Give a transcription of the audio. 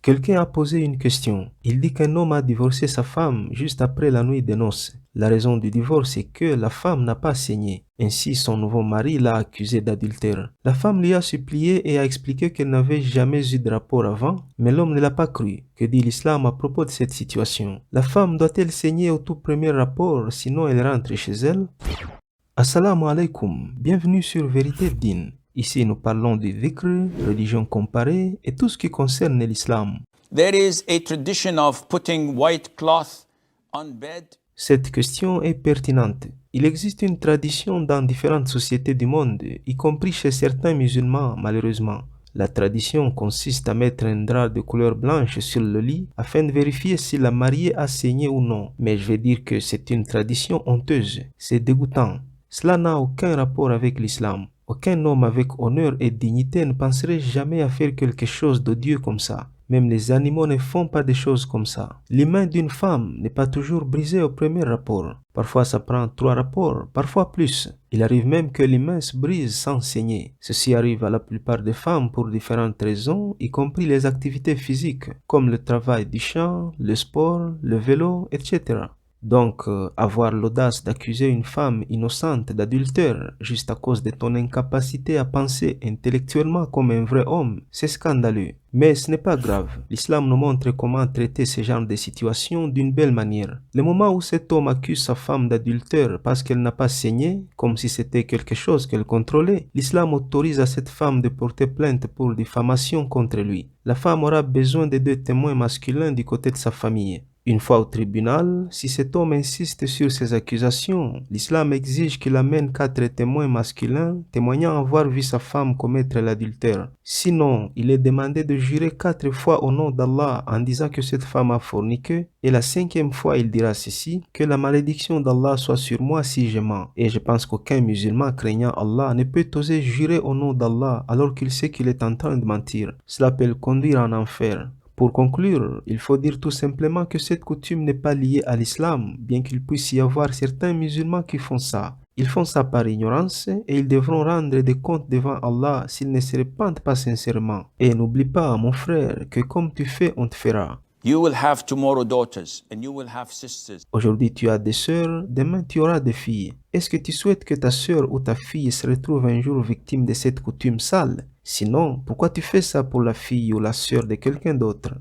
Quelqu'un a posé une question. Il dit qu'un homme a divorcé sa femme juste après la nuit des noces. La raison du divorce est que la femme n'a pas saigné. Ainsi, son nouveau mari l'a accusé d'adultère. La femme lui a supplié et a expliqué qu'elle n'avait jamais eu de rapport avant, mais l'homme ne l'a pas cru. Que dit l'islam à propos de cette situation? La femme doit-elle saigner au tout premier rapport, sinon elle rentre chez elle? Assalamu alaikum, bienvenue sur Vérité Din. Ici, nous parlons du dhikr, religion comparée et tout ce qui concerne l'islam. There is a tradition of putting white cloth on bed. Cette question est pertinente. Il existe une tradition dans différentes sociétés du monde, y compris chez certains musulmans, malheureusement. La tradition consiste à mettre un drap de couleur blanche sur le lit afin de vérifier si la mariée a saigné ou non. Mais je vais dire que c'est une tradition honteuse. C'est dégoûtant. Cela n'a aucun rapport avec l'islam. Aucun homme avec honneur et dignité ne penserait jamais à faire quelque chose d'odieux comme ça. Même les animaux ne font pas des choses comme ça. L'hymen d'une femme n'est pas toujours brisé au premier rapport. Parfois ça prend 3 rapports, parfois plus. Il arrive même que l'hymen se brise sans saigner. Ceci arrive à la plupart des femmes pour différentes raisons, y compris les activités physiques, comme le travail du champ, le sport, le vélo, etc. Donc, avoir l'audace d'accuser une femme innocente d'adultère juste à cause de ton incapacité à penser intellectuellement comme un vrai homme, c'est scandaleux. Mais ce n'est pas grave. L'islam nous montre comment traiter ce genre de situation d'une belle manière. Le moment où cet homme accuse sa femme d'adultère parce qu'elle n'a pas saigné, comme si c'était quelque chose qu'elle contrôlait, l'islam autorise à cette femme de porter plainte pour diffamation contre lui. La femme aura besoin de 2 témoins masculins du côté de sa famille. Une fois au tribunal, si cet homme insiste sur ses accusations, l'islam exige qu'il amène 4 témoins masculins témoignant avoir vu sa femme commettre l'adultère. Sinon, il est demandé de jurer 4 fois au nom d'Allah en disant que cette femme a forniqué, et la 5e fois il dira ceci, que la malédiction d'Allah soit sur moi si je mens. Et je pense qu'aucun musulman craignant Allah ne peut oser jurer au nom d'Allah alors qu'il sait qu'il est en train de mentir. Cela peut le conduire en enfer. Pour conclure, il faut dire tout simplement que cette coutume n'est pas liée à l'islam, bien qu'il puisse y avoir certains musulmans qui font ça. Ils font ça par ignorance et ils devront rendre des comptes devant Allah s'ils ne se repentent pas sincèrement. Et n'oublie pas, mon frère, que comme tu fais, on te fera. You will have tomorrow daughters and you will have sisters. Aujourd'hui tu as des sœurs, demain tu auras des filles. Est-ce que tu souhaites que ta sœur ou ta fille se retrouve un jour victime de cette coutume sale? Sinon, pourquoi tu fais ça pour la fille ou la sœur de quelqu'un d'autre?